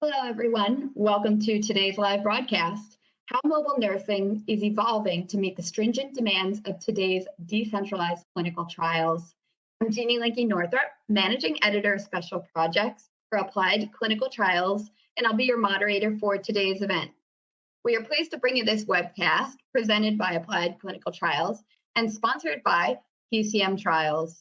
Hello, everyone. Welcome to today's live broadcast, How Mobile Nursing is Evolving to Meet the Stringent Demands of Today's Decentralized Clinical Trials. I'm Jeannie Linke Northrop, Managing Editor of Special Projects for Applied Clinical Trials, and I'll be your moderator for today's event. We are pleased to bring you this webcast presented by Applied Clinical Trials and sponsored by PCM Trials.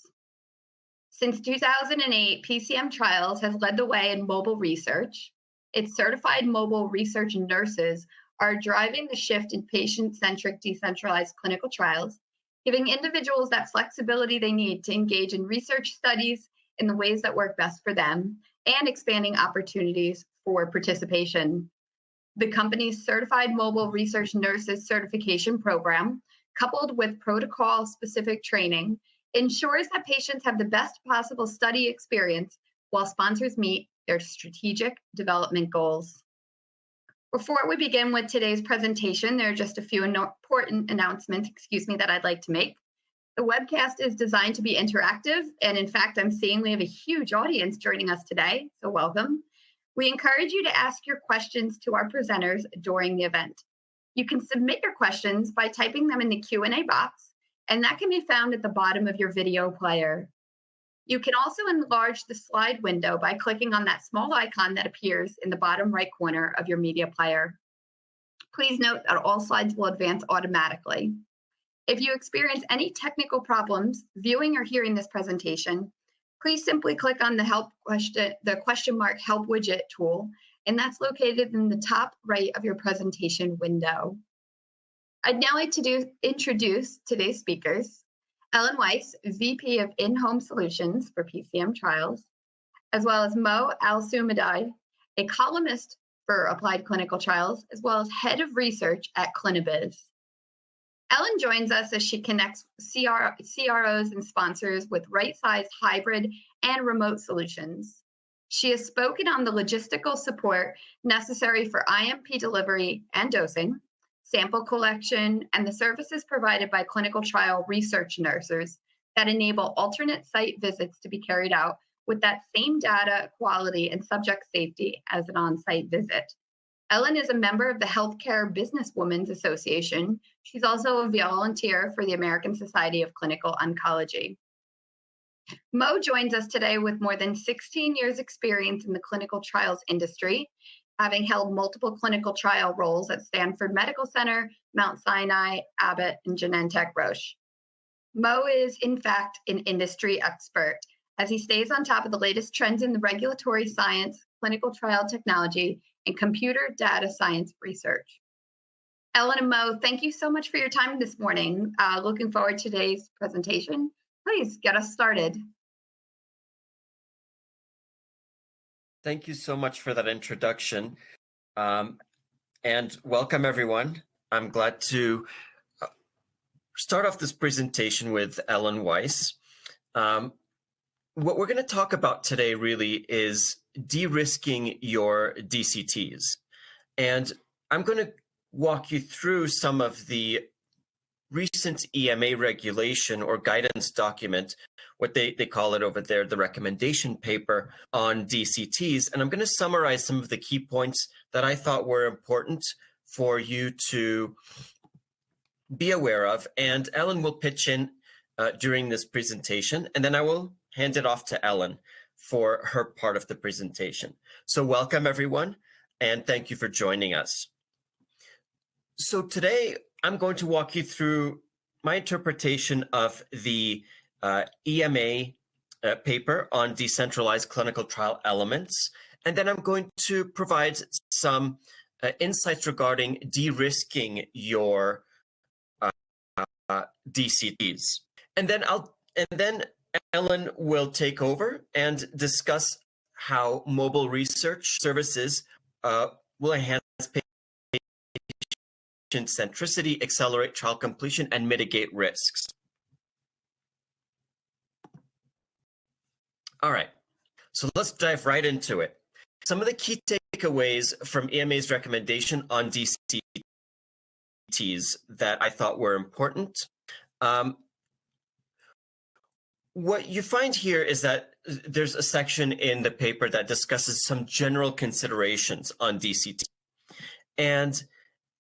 Since 2008, PCM Trials has led the way in mobile research. Its certified mobile research nurses are driving the shift in patient-centric decentralized clinical trials, giving individuals that flexibility they need to engage in research studies in the ways that work best for them and expanding opportunities for participation. The company's Certified Mobile Research Nurses Certification Program, coupled with protocol-specific training, ensures that patients have the best possible study experience while sponsors meet their strategic development goals. Before we begin with today's presentation, there are just a few important announcements, that I'd like to make. The webcast is designed to be interactive, and in fact, I'm seeing we have a huge audience joining us today, so welcome. We encourage you to ask your questions to our presenters during the event. You can submit your questions by typing them in the Q&A box, and that can be found at the bottom of your video player. You can also enlarge the slide window by clicking on that small icon that appears in the bottom right corner of your media player. Please note that all slides will advance automatically. If you experience any technical problems viewing or hearing this presentation, please simply click on the question mark help widget tool, and that's located in the top right of your presentation window. I'd now like to introduce today's speakers. Ellen Weiss, VP of In-Home Solutions for PCM Trials, as well as Mo Al-Sumadai, a columnist for Applied Clinical Trials, as well as Head of Research at Clinibiz. Ellen joins us as she connects CROs and sponsors with right-sized hybrid and remote solutions. She has spoken on the logistical support necessary for IMP delivery and dosing, sample collection, and the services provided by clinical trial research nurses that enable alternate site visits to be carried out with that same data quality and subject safety as an on-site visit. Ellen is a member of the Healthcare Businesswomen's Association. She's also a volunteer for the American Society of Clinical Oncology. Mo joins us today with more than 16 years experience in the clinical trials industry, having held multiple clinical trial roles at Stanford Medical Center, Mount Sinai, Abbott, and Genentech Roche. Mo is, in fact, an industry expert, as he stays on top of the latest trends in the regulatory science, clinical trial technology, and computer data science research. Ellen and Mo, thank you so much for your time this morning. Looking forward to today's presentation. Please get us started. Thank you so much for that introduction, and welcome everyone. I'm glad to start off this presentation with Ellen Weiss. What we're going to talk about today really is de-risking your DCTs, and I'm going to walk you through some of the recent EMA regulation or guidance document, what they call it over there, the recommendation paper on DCTs. And I'm going to summarize some of the key points that I thought were important for you to be aware of. And Ellen will pitch in during this presentation, and then I will hand it off to Ellen for her part of the presentation. So welcome everyone, and thank you for joining us. So today, I'm going to walk you through my interpretation of the EMA paper on decentralized clinical trial elements, and then I'm going to provide some insights regarding de-risking your DCTs. And then Ellen will take over and discuss how mobile research services will enhance centricity, accelerate trial completion, and mitigate risks. All right, so let's dive right into it. Some of the key takeaways from EMA's recommendation on DCTs that I thought were important. What you find here is that there's a section in the paper that discusses some general considerations on DCT. And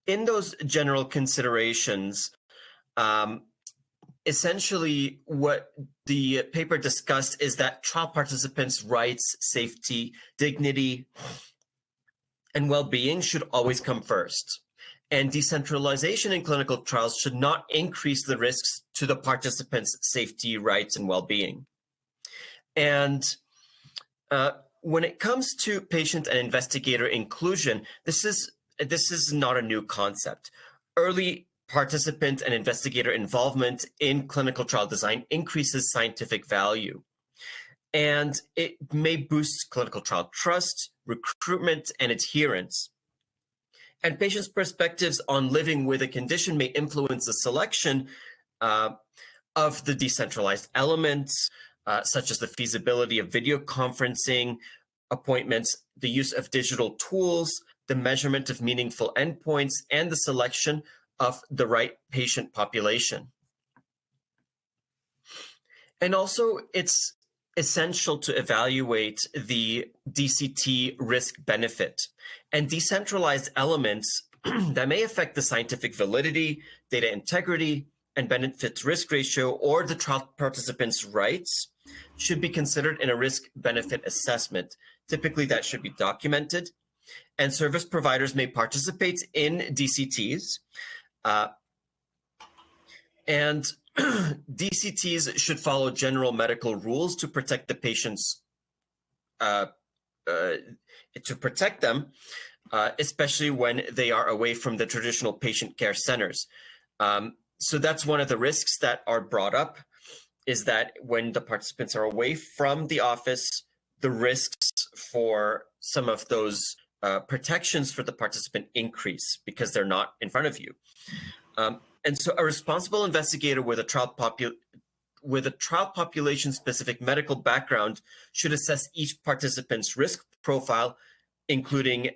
in those general considerations, essentially what the paper discussed is that trial participants' rights, safety, dignity, and well-being should always come first. And decentralization in clinical trials should not increase the risks to the participants' safety, rights, and well-being. And when it comes to patient and investigator inclusion, this is not a new concept. Early participant and investigator involvement in clinical trial design increases scientific value. And it may boost clinical trial trust, recruitment, and adherence. And patients' perspectives on living with a condition may influence the selection of the decentralized elements, such as the feasibility of video conferencing appointments, the use of digital tools, the measurement of meaningful endpoints, and the selection of the right patient population. And also, it's essential to evaluate the DCT risk-benefit and decentralized elements that may affect the scientific validity, data integrity, and benefit-risk ratio, or the trial participants' rights should be considered in a risk-benefit assessment. Typically, that should be documented. And service providers may participate in DCTs. And DCTs should follow general medical rules to protect the patients, especially when they are away from the traditional patient care centers. So that's one of the risks that are brought up, is that when the participants are away from the office, the risks for some of those protections for the participant increase because they're not in front of you. And so a responsible investigator with a trial population-specific medical background should assess each participant's risk profile, including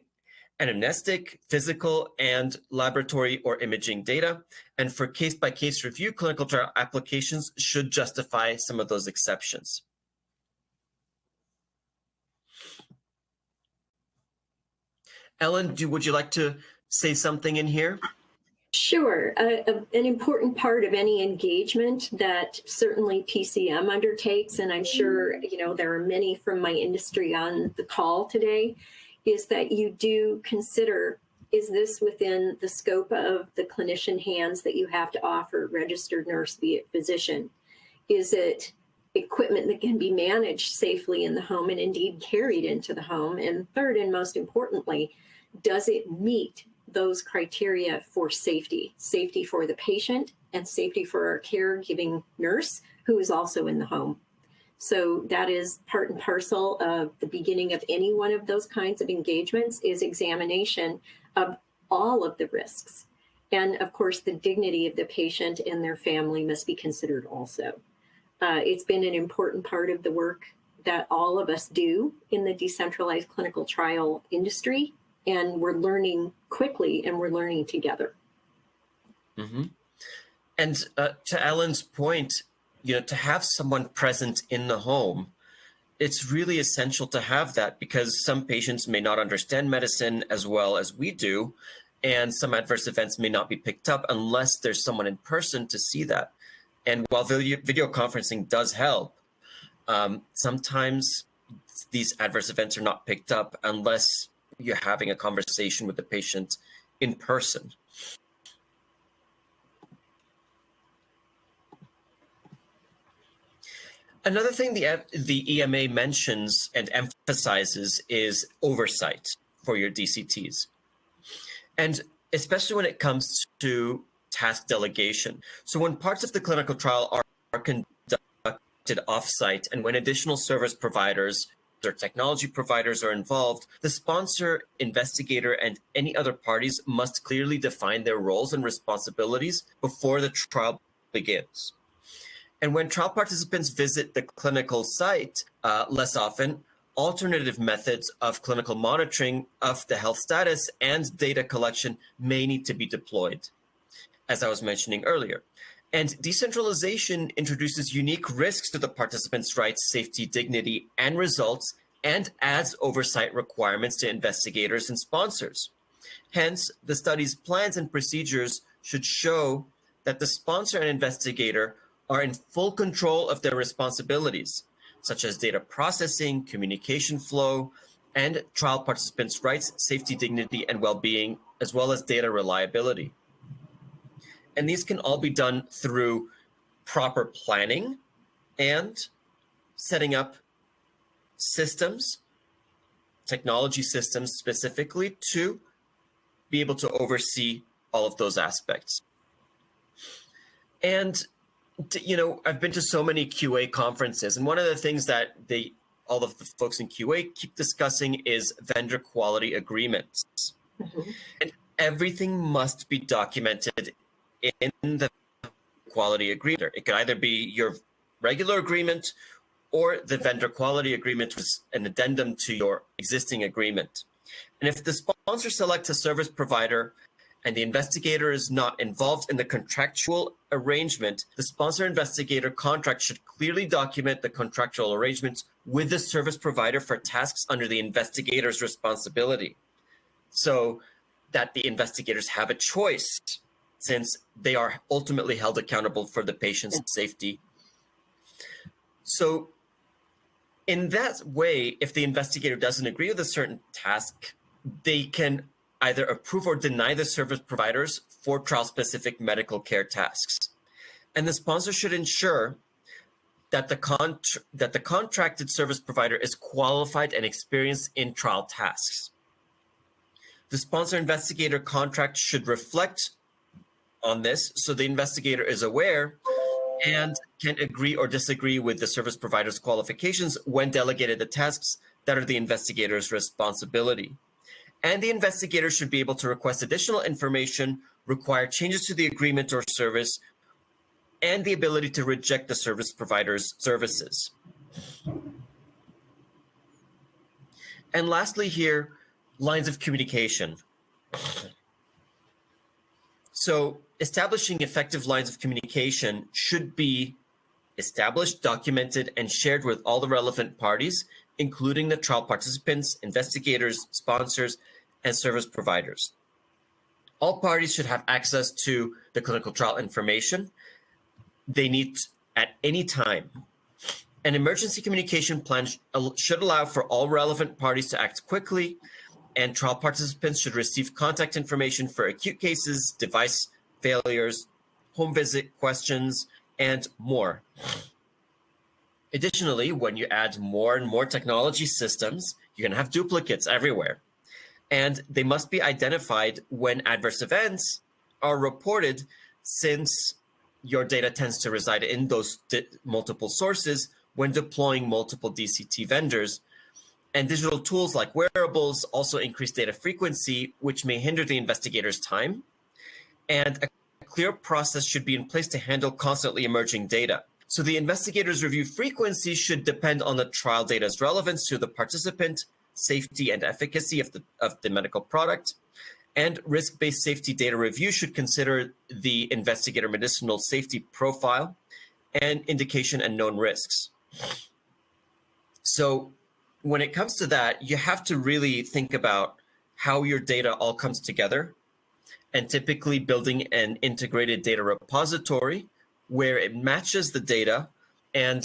anamnestic, physical, and laboratory or imaging data. And for case-by-case review, clinical trial applications should justify some of those exceptions. Ellen, would you like to say something in here? Sure. An important part of any engagement that certainly PCM undertakes, and I'm sure there are many from my industry on the call today, is that you do consider, is this within the scope of the clinician hands that you have to offer, registered nurse, be it physician? Is it equipment that can be managed safely in the home and indeed carried into the home? And third, and most importantly, does it meet those criteria for safety for the patient and safety for our caregiving nurse who is also in the home? So that is part and parcel of the beginning of any one of those kinds of engagements, is examination of all of the risks. And of course, the dignity of the patient and their family must be considered also. It's been an important part of the work that all of us do in the decentralized clinical trial industry. And we're learning quickly, and we're learning together. Mm-hmm. And to Ellen's point, to have someone present in the home, it's really essential to have that, because some patients may not understand medicine as well as we do, and some adverse events may not be picked up unless there's someone in person to see that. And while video conferencing does help, sometimes these adverse events are not picked up unless you're having a conversation with the patient in person. Another thing the EMA mentions and emphasizes is oversight for your DCTs. And especially when it comes to task delegation. So when parts of the clinical trial are conducted off-site, and when additional service providers or technology providers are involved, the sponsor, investigator, and any other parties must clearly define their roles and responsibilities before the trial begins. And when trial participants visit the clinical site less often, alternative methods of clinical monitoring of the health status and data collection may need to be deployed, as I was mentioning earlier. And decentralization introduces unique risks to the participants' rights, safety, dignity, and results, and adds oversight requirements to investigators and sponsors. Hence, the study's plans and procedures should show that the sponsor and investigator are in full control of their responsibilities, such as data processing, communication flow, and trial participants' rights, safety, dignity, and well-being, as well as data reliability. And these can all be done through proper planning and setting up systems, technology systems specifically, to be able to oversee all of those aspects. And, you know, I've been to so many QA conferences, and one of the things that all of the folks in QA keep discussing is vendor quality agreements. Mm-hmm. And everything must be documented in the quality agreement. It could either be your regular agreement or the vendor quality agreement was an addendum to your existing agreement. And if the sponsor selects a service provider and the investigator is not involved in the contractual arrangement, the sponsor investigator contract should clearly document the contractual arrangements with the service provider for tasks under the investigator's responsibility, so that the investigators have a choice, since they are ultimately held accountable for the patient's safety. So in that way, if the investigator doesn't agree with a certain task, they can either approve or deny the service providers for trial-specific medical care tasks. And the sponsor should ensure that the contracted service provider is qualified and experienced in trial tasks. The sponsor investigator contract should reflect on this, so the investigator is aware and can agree or disagree with the service provider's qualifications when delegated the tasks that are the investigator's responsibility. And the investigator should be able to request additional information, require changes to the agreement or service, and the ability to reject the service provider's services. And lastly here, lines of communication. So establishing effective lines of communication should be established, documented, and shared with all the relevant parties, including the trial participants, investigators, sponsors, and service providers. All parties should have access to the clinical trial information they need at any time. An emergency communication plan should allow for all relevant parties to act quickly, and trial participants should receive contact information for acute cases, device failures, home visit questions, and more. Additionally, when you add more and more technology systems, you're going to have duplicates everywhere. And they must be identified when adverse events are reported, since your data tends to reside in those multiple sources when deploying multiple DCT vendors. And digital tools like wearables also increase data frequency, which may hinder the investigator's time. And a clear process should be in place to handle constantly emerging data. So the investigator's review frequency should depend on the trial data's relevance to the participant, safety and efficacy of the medical product. And risk-based safety data review should consider the investigator medicinal safety profile and indication and known risks. So when it comes to that, you have to really think about how your data all comes together, and typically building an integrated data repository where it matches the data, and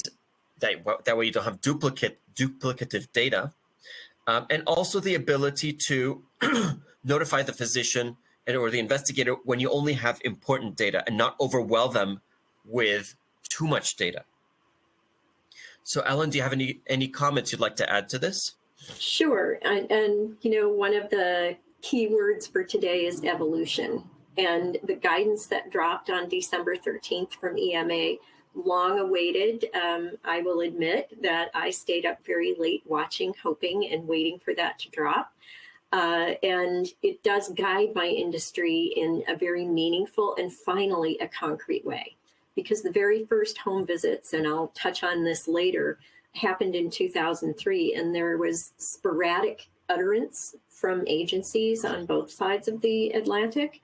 that way you don't have duplicative data, and also the ability to notify the physician or the investigator when you only have important data and not overwhelm them with too much data. So Ellen, do you have any comments you'd like to add to this? Sure. And you know, one of the key words for today is evolution. And the guidance that dropped on December 13th from EMA, long awaited. I will admit that I stayed up very late watching, hoping and waiting for that to drop. And it does guide my industry in a very meaningful and finally a concrete way. Because the very first home visits, and I'll touch on this later, happened in 2003, and there was sporadic utterance from agencies on both sides of the Atlantic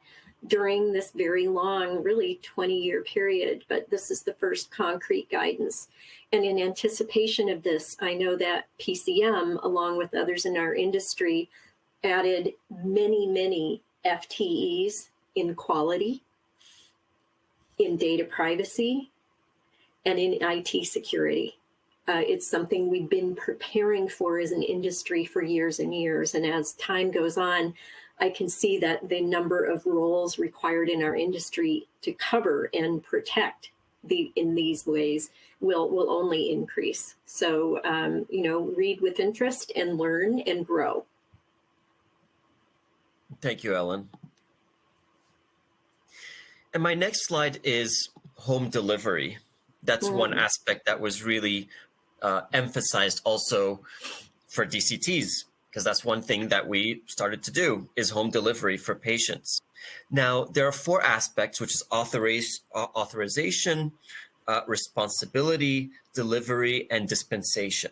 during this very long, really 20-year period, but this is the first concrete guidance. And in anticipation of this, I know that PCM, along with others in our industry, added many, many FTEs in quality, in data privacy, and in IT security. It's something we've been preparing for as an industry for years and years. And as time goes on, I can see that the number of roles required in our industry to cover and protect in these ways will only increase. So, read with interest and learn and grow. Thank you, Ellen. And my next slide is home delivery. That's one aspect that was really emphasized also for DCTs, because that's one thing that we started to do is home delivery for patients. Now, there are 4 aspects, which is authorization, responsibility, delivery, and dispensation.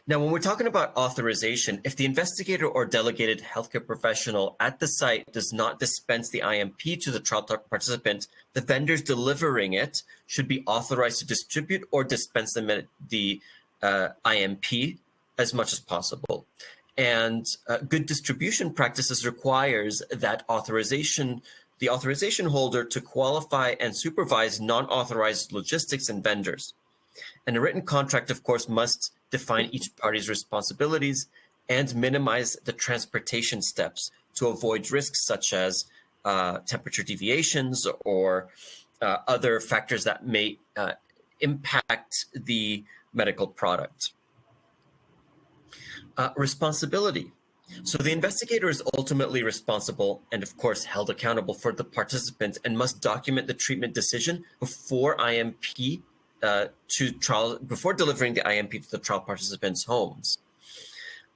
Now, when we're talking about authorization, if the investigator or delegated healthcare professional at the site does not dispense the IMP to the trial participant, the vendors delivering it should be authorized to distribute or dispense the IMP as much as possible. And good distribution practices requires that the authorization holder to qualify and supervise non-authorized logistics and vendors. And a written contract, of course, must define each party's responsibilities and minimize the transportation steps to avoid risks such as temperature deviations or other factors that may impact the medical product. Responsibility. So the investigator is ultimately responsible and, of course, held accountable for the participant and must document the treatment decision before before delivering the IMP to the trial participants' homes.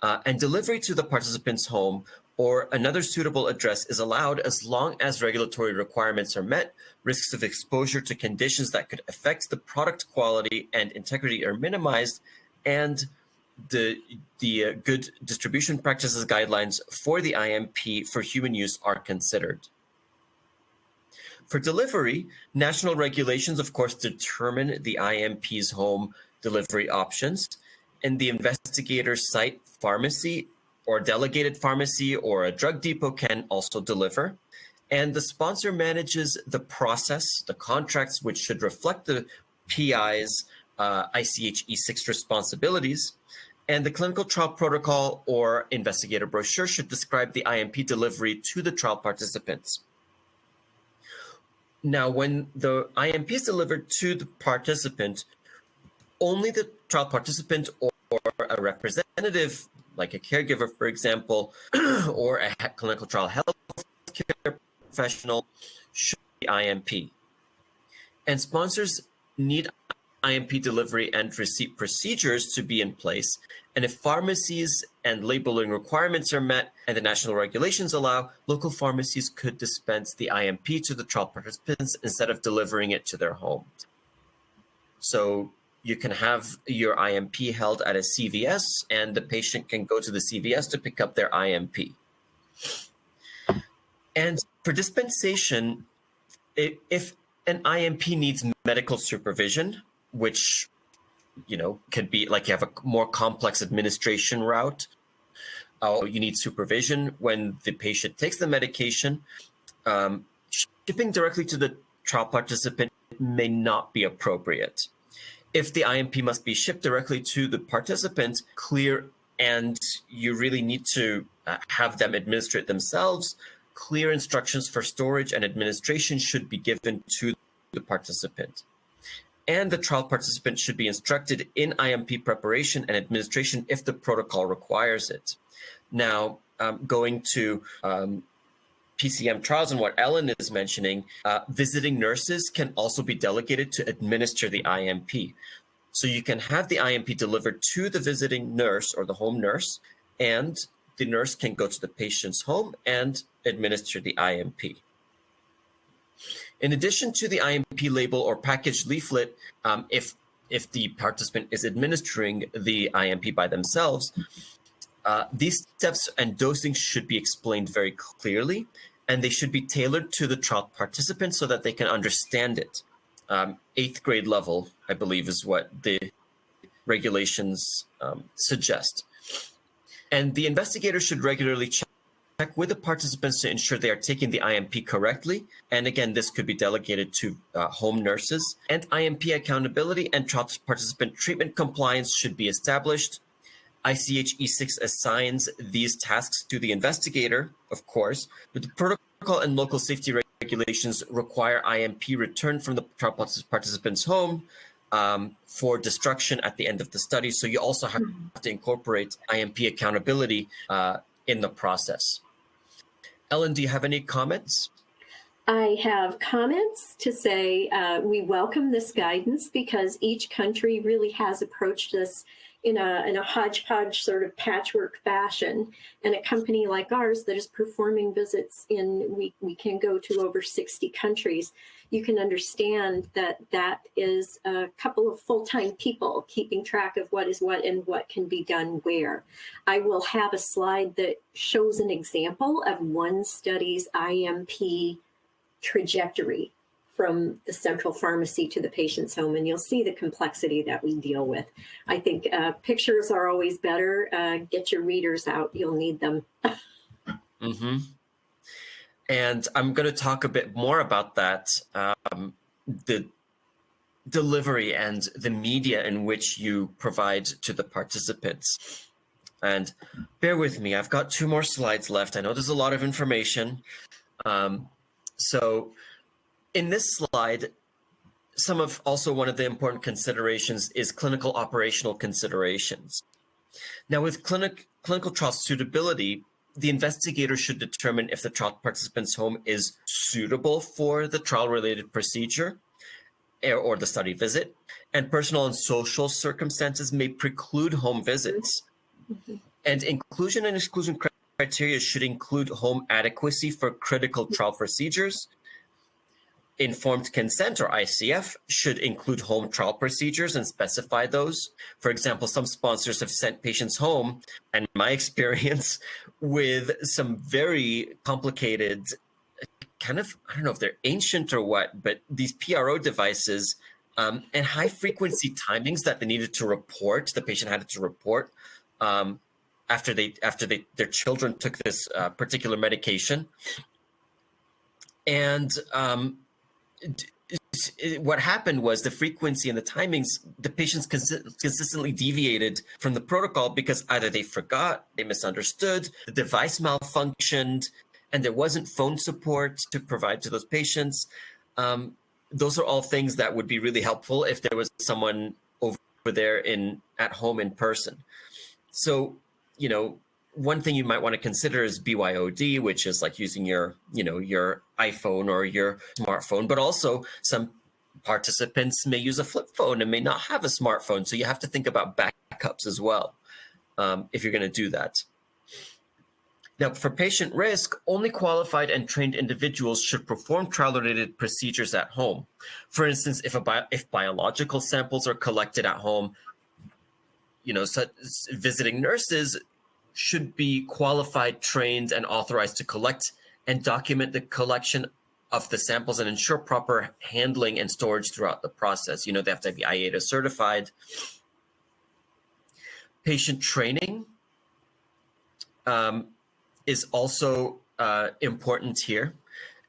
And delivery to the participant's home or another suitable address is allowed as long as regulatory requirements are met, risks of exposure to conditions that could affect the product quality and integrity are minimized, and the good distribution practices guidelines for the IMP for human use are considered. For delivery, national regulations, of course, determine the IMP's home delivery options, and the investigator's site pharmacy or delegated pharmacy or a drug depot can also deliver. And the sponsor manages the process, the contracts, which should reflect the PI's ICH E6 responsibilities. And the clinical trial protocol or investigator brochure should describe the IMP delivery to the trial participants. Now, when the IMP is delivered to the participant, only the trial participant or a representative, like a caregiver, for example, or a clinical trial healthcare professional, should be IMP. And sponsors need IMP delivery and receipt procedures to be in place. And if pharmacies and labeling requirements are met and the national regulations allow, local pharmacies could dispense the IMP to the trial participants instead of delivering it to their homes. So you can have your IMP held at a CVS and the patient can go to the CVS to pick up their IMP. And for dispensation, if an IMP needs medical supervision, which, could be like you have a more complex administration route. You need supervision when the patient takes the medication. Shipping directly to the trial participant may not be appropriate. If the IMP must be shipped directly to the participant, clear, and you really need to have them administer it themselves, clear instructions for storage and administration should be given to the participant. And the trial participant should be instructed in IMP preparation and administration if the protocol requires it. Now, going to PCM trials and what Ellen is mentioning, visiting nurses can also be delegated to administer the IMP. So you can have the IMP delivered to the visiting nurse or the home nurse, and the nurse can go to the patient's home and administer the IMP. In addition to the IMP label or package leaflet, if the participant is administering the IMP by themselves, these steps and dosing should be explained very clearly, and they should be tailored to the trial participants so that they can understand it. 8th grade level, I believe, is what the regulations suggest. And the investigator should regularly check with the participants to ensure they are taking the IMP correctly. And again, this could be delegated to home nurses. And IMP accountability and trial participant treatment compliance should be established. ICH E6 assigns these tasks to the investigator, of course, but the protocol and local safety regulations require IMP returned from the trial participant's home for destruction at the end of the study. So you also have to incorporate IMP accountability in the process. Ellen, do you have any comments? I have comments to say we welcome this guidance because each country really has approached this in a hodgepodge sort of patchwork fashion. And a company like ours that is performing visits we can go to over 60 countries. You can understand that that is a couple of full-time people keeping track of what is what and what can be done where. I will have a slide that shows an example of one study's IMP trajectory from the central pharmacy to the patient's home, and you'll see the complexity that we deal with. I think pictures are always better. Get your readers out, you'll need them. Mm-hmm. And I'm going to talk a bit more about that, the delivery and the media in which you provide to the participants. And bear with me, I've got 2 more slides left. I know there's a lot of information. So in this slide, one of the important considerations is clinical operational considerations. Now with clinical trial suitability, the investigator should determine if the trial participant's home is suitable for the trial-related procedure or the study visit, and personal and social circumstances may preclude home visits. Mm-hmm. And inclusion and exclusion criteria should include home adequacy for critical trial procedures. Informed consent, or ICF, should include home trial procedures and specify those. For example, some sponsors have sent patients home, and my experience, with some very complicated, kind of, I don't know if they're ancient or what, but these PRO devices and high frequency timings that they needed to report, the patient had to report after their children took this particular medication. And what happened was the frequency and the timings, the patients consistently deviated from the protocol because either they forgot, they misunderstood, the device malfunctioned, and there wasn't phone support to provide to those patients. Those are all things that would be really helpful if there was someone over there at home in person. So, one thing you might want to consider is BYOD, which is like using your iPhone or your smartphone, but also some participants may use a flip phone and may not have a smartphone. So you have to think about backups as well if you're going to do that. Now, for patient risk, only qualified and trained individuals should perform trial-related procedures at home. For instance, if biological samples are collected at home, such visiting nurses should be qualified, trained, and authorized to collect and document the collection of the samples and ensure proper handling and storage throughout the process. They have to be IATA certified. Patient training is also important here.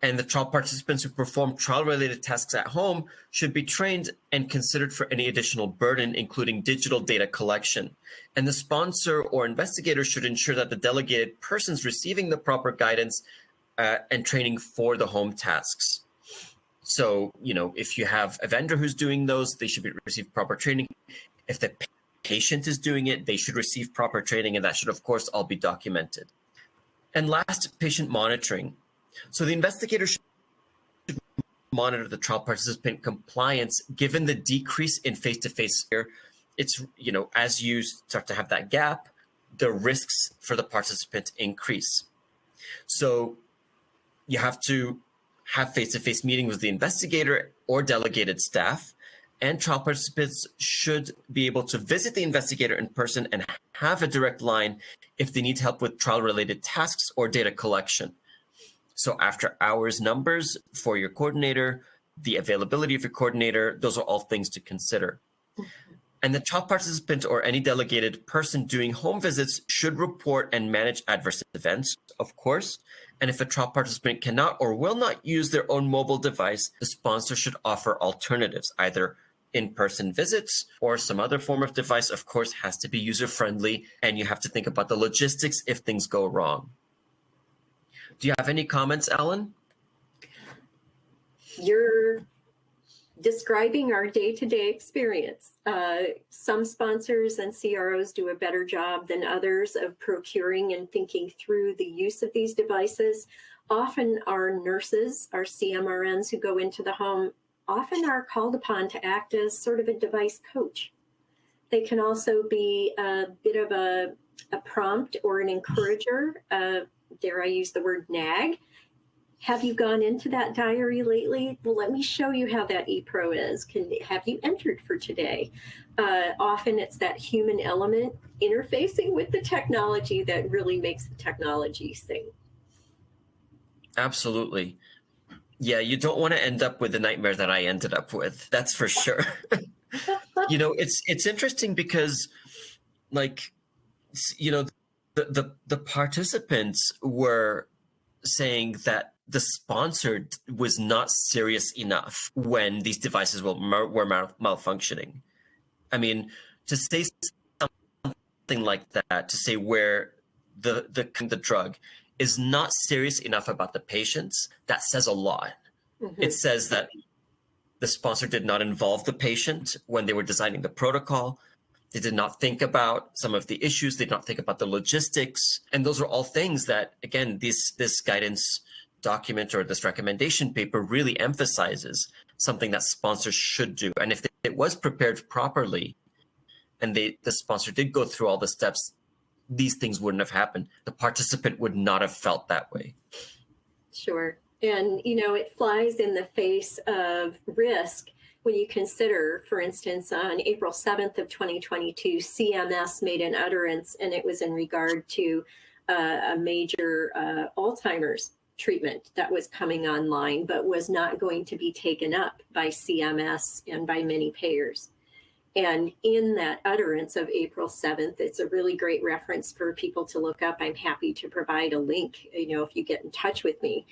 And the trial participants who perform trial-related tasks at home should be trained and considered for any additional burden, including digital data collection. And the sponsor or investigator should ensure that the delegated person's receiving the proper guidance and training for the home tasks. So, if you have a vendor who's doing those, they should receive proper training. If the patient is doing it, they should receive proper training, and that should, of course, all be documented. And last, patient monitoring. So the investigator should monitor the trial participant compliance given the decrease in face-to-face care. It's, as you start to have that gap, the risks for the participant increase. So you have to have face-to-face meetings with the investigator or delegated staff, and trial participants should be able to visit the investigator in person and have a direct line if they need help with trial-related tasks or data collection. So after hours numbers for your coordinator, the availability of your coordinator, those are all things to consider. And the trial participant or any delegated person doing home visits should report and manage adverse events, of course. And if a trial participant cannot or will not use their own mobile device, the sponsor should offer alternatives, either in-person visits or some other form of device, of course, has to be user-friendly, and you have to think about the logistics if things go wrong. Do you have any comments, Ellen? You're describing our day-to-day experience. Some sponsors and CROs do a better job than others of procuring and thinking through the use of these devices. Often our nurses, our CMRNs who go into the home, often are called upon to act as sort of a device coach. They can also be a bit of a prompt or an encourager, dare I use the word nag. Have you gone into that diary lately? Well, let me show you how that ePro is. Have you entered for today? Often it's that human element interfacing with the technology that really makes the technology sing. Absolutely. Yeah, you don't want to end up with the nightmare that I ended up with. That's for sure. You know, it's interesting because, like, you know, the participants were saying that the sponsor was not serious enough when these devices were malfunctioning. I mean, to say something like that, to say where the drug is not serious enough about the patients, that says a lot. Mm-hmm. It says that the sponsor did not involve the patient when they were designing the protocol. They did not think about some of the issues. They did not think about the logistics. And those are all things that, again, this guidance document or this recommendation paper really emphasizes, something that sponsors should do. And if it was prepared properly and the sponsor did go through all the steps, these things wouldn't have happened. The participant would not have felt that way. Sure. And, you know, it flies in the face of risk when you consider, for instance, on April 7th of 2022, CMS made an utterance, and it was in regard to a major Alzheimer's treatment that was coming online, but was not going to be taken up by CMS and by many payers. And in that utterance of April 7th, it's a really great reference for people to look up. I'm happy to provide a link, you know, if you get in touch with me,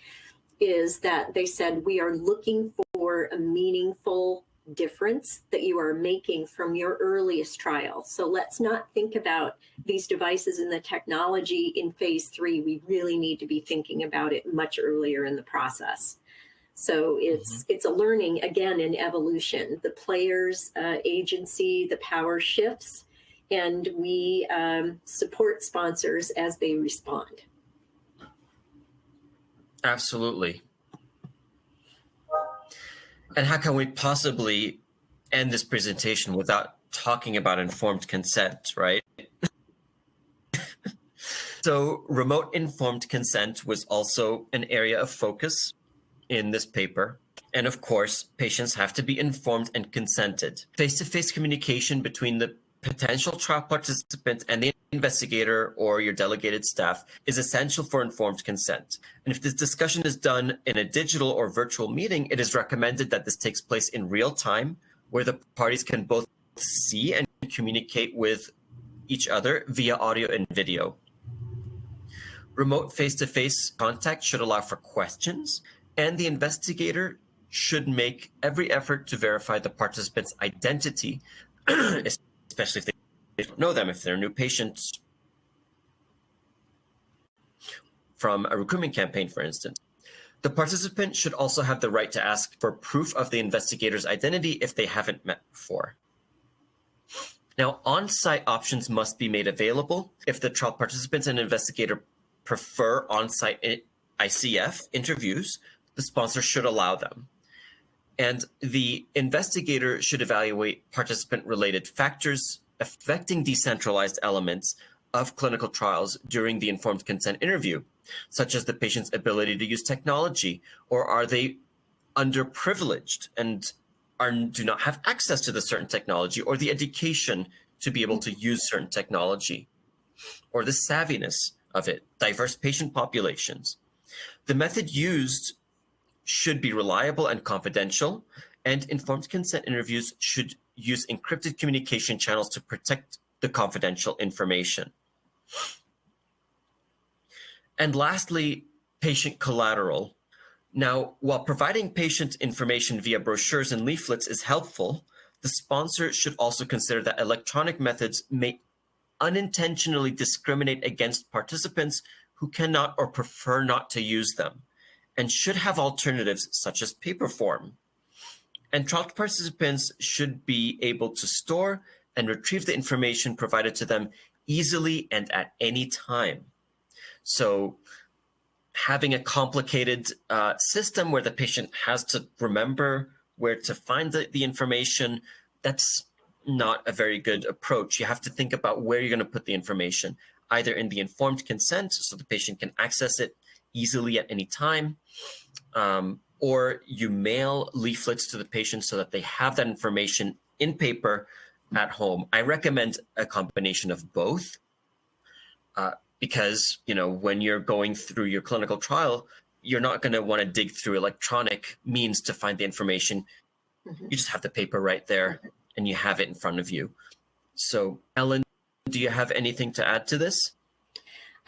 is that they said, we are looking for a meaningful difference that you are making from your earliest trial. So let's not think about these devices and the technology in phase 3. We really need to be thinking about it much earlier in the process. So it's a learning, again, in evolution. The players, agency, the power shifts, and we support sponsors as they respond. Absolutely. And how can we possibly end this presentation without talking about informed consent, right? So remote informed consent was also an area of focus in this paper. And of course, patients have to be informed and consented. Face-to-face communication between the potential trial participant and the investigator or your delegated staff is essential for informed consent. And if this discussion is done in a digital or virtual meeting, it is recommended that this takes place in real time, where the parties can both see and communicate with each other via audio and video. Remote face-to-face contact should allow for questions, and the investigator should make every effort to verify the participant's identity, especially if they don't know them, if they're new patients from a recruitment campaign, for instance. The participant should also have the right to ask for proof of the investigator's identity if they haven't met before. Now, on-site options must be made available. If the trial participants and investigator prefer on-site ICF interviews, the sponsor should allow them. And the investigator should evaluate participant-related factors affecting decentralized elements of clinical trials during the informed consent interview, such as the patient's ability to use technology, or are they underprivileged and do not have access to the certain technology, or the education to be able to use certain technology, or the savviness of it, diverse patient populations. The method used should be reliable and confidential, and informed consent interviews should use encrypted communication channels to protect the confidential information. And lastly, patient collateral. Now, while providing patient information via brochures and leaflets is helpful, the sponsor should also consider that electronic methods may unintentionally discriminate against participants who cannot or prefer not to use them, and should have alternatives such as paper form. And trial participants should be able to store and retrieve the information provided to them easily and at any time. So having a complicated system where the patient has to remember where to find the information, that's not a very good approach. You have to think about where you're going to put the information, either in the informed consent so the patient can access it easily at any time, or you mail leaflets to the patient so that they have that information in paper at home. I recommend a combination of both because, you know, when you're going through your clinical trial, you're not going to want to dig through electronic means to find the information. Mm-hmm. You just have the paper right there and you have it in front of you. So, Ellen, do you have anything to add to this?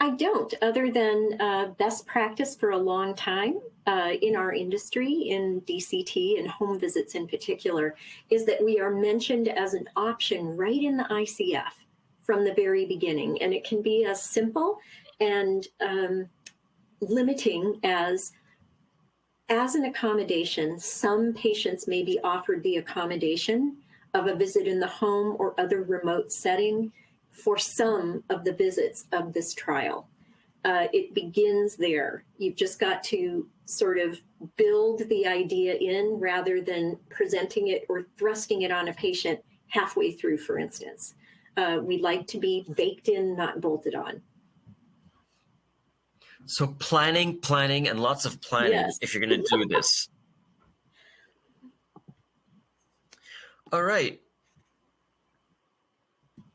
I don't, other than best practice for a long time in our industry, in DCT and home visits in particular, is that we are mentioned as an option right in the ICF from the very beginning. And it can be as simple and limiting as an accommodation. Some patients may be offered the accommodation of a visit in the home or other remote setting for some of the visits of this trial. It begins there. You've just got to sort of build the idea in rather than presenting it or thrusting it on a patient halfway through, for instance. We like to be baked in, not bolted on. So planning, and lots of planning Yes. if you're going to do this. All right.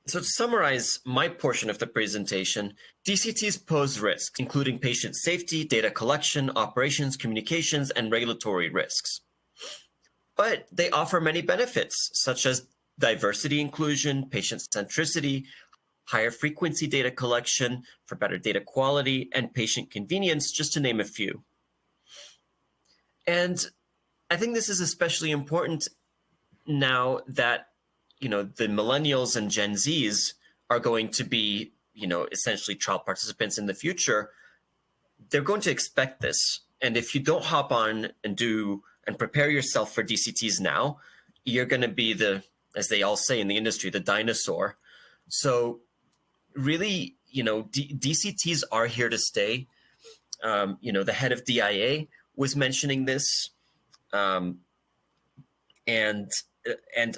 So to summarize my portion of the presentation, DCTs pose risks, including patient safety, data collection, operations, communications, and regulatory risks. But they offer many benefits, such as diversity inclusion, patient centricity, higher frequency data collection for better data quality, and patient convenience, just to name a few. And I think this is especially important now that, you know, the millennials and Gen Zs are going to be, you know, essentially trial participants in the future. They're going to expect this. And if you don't hop on and do and prepare yourself for DCTs now, you're going to be the, as they all say in the industry, the dinosaur. So really, you know, DCTs are here to stay. You know, the head of DIA was mentioning this, and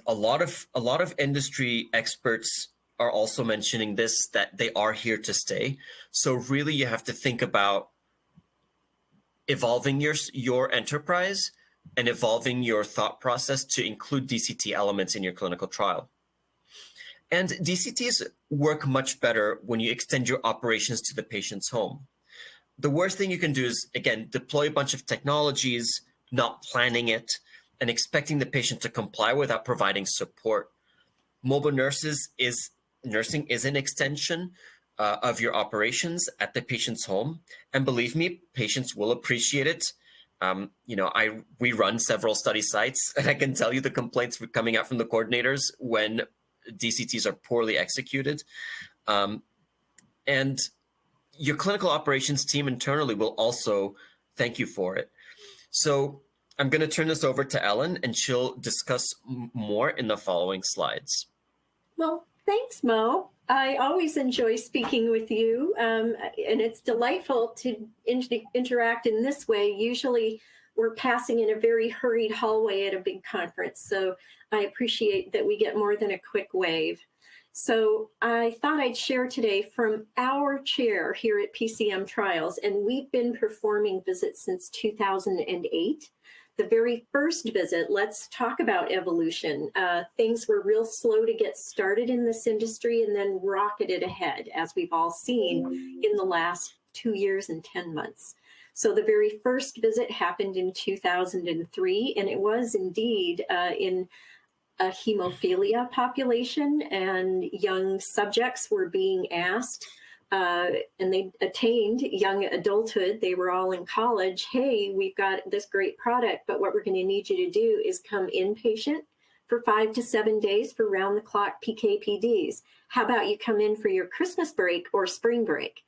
a lot of industry experts are also mentioning this, that they are here to stay. So really, you have to think about evolving your enterprise and evolving your thought process to include DCT elements in your clinical trial. And DCTs work much better when you extend your operations to the patient's home. The worst thing you can do is, again, deploy a bunch of technologies, not planning it, and expecting the patient to comply without providing support. Mobile nursing is an extension of your operations at the patient's home. And believe me, patients will appreciate it. You know, we run several study sites, and I can tell you the complaints coming out from the coordinators when DCTs are poorly executed. And your clinical operations team internally will also thank you for it. So I'm going to turn this over to Ellen, and she'll discuss more in the following slides. Well, thanks, Mo. I always enjoy speaking with you, and it's delightful to interact in this way. Usually we're passing in a very hurried hallway at a big conference, so I appreciate that we get more than a quick wave. So I thought I'd share today from our chair here at PCM Trials, and we've been performing visits since 2008. The very first visit, let's talk about evolution. Things were real slow to get started in this industry and then rocketed ahead, as we've all seen in the last 2 years and 10 months. So the very first visit happened in 2003, and it was indeed in a hemophilia population, and young subjects were being asked, and they attained young adulthood. They were all in college. Hey, we've got this great product, but what we're going to need you to do is come inpatient for 5 to 7 days for round-the-clock PK/PDs. How about you come in for your Christmas break or spring break?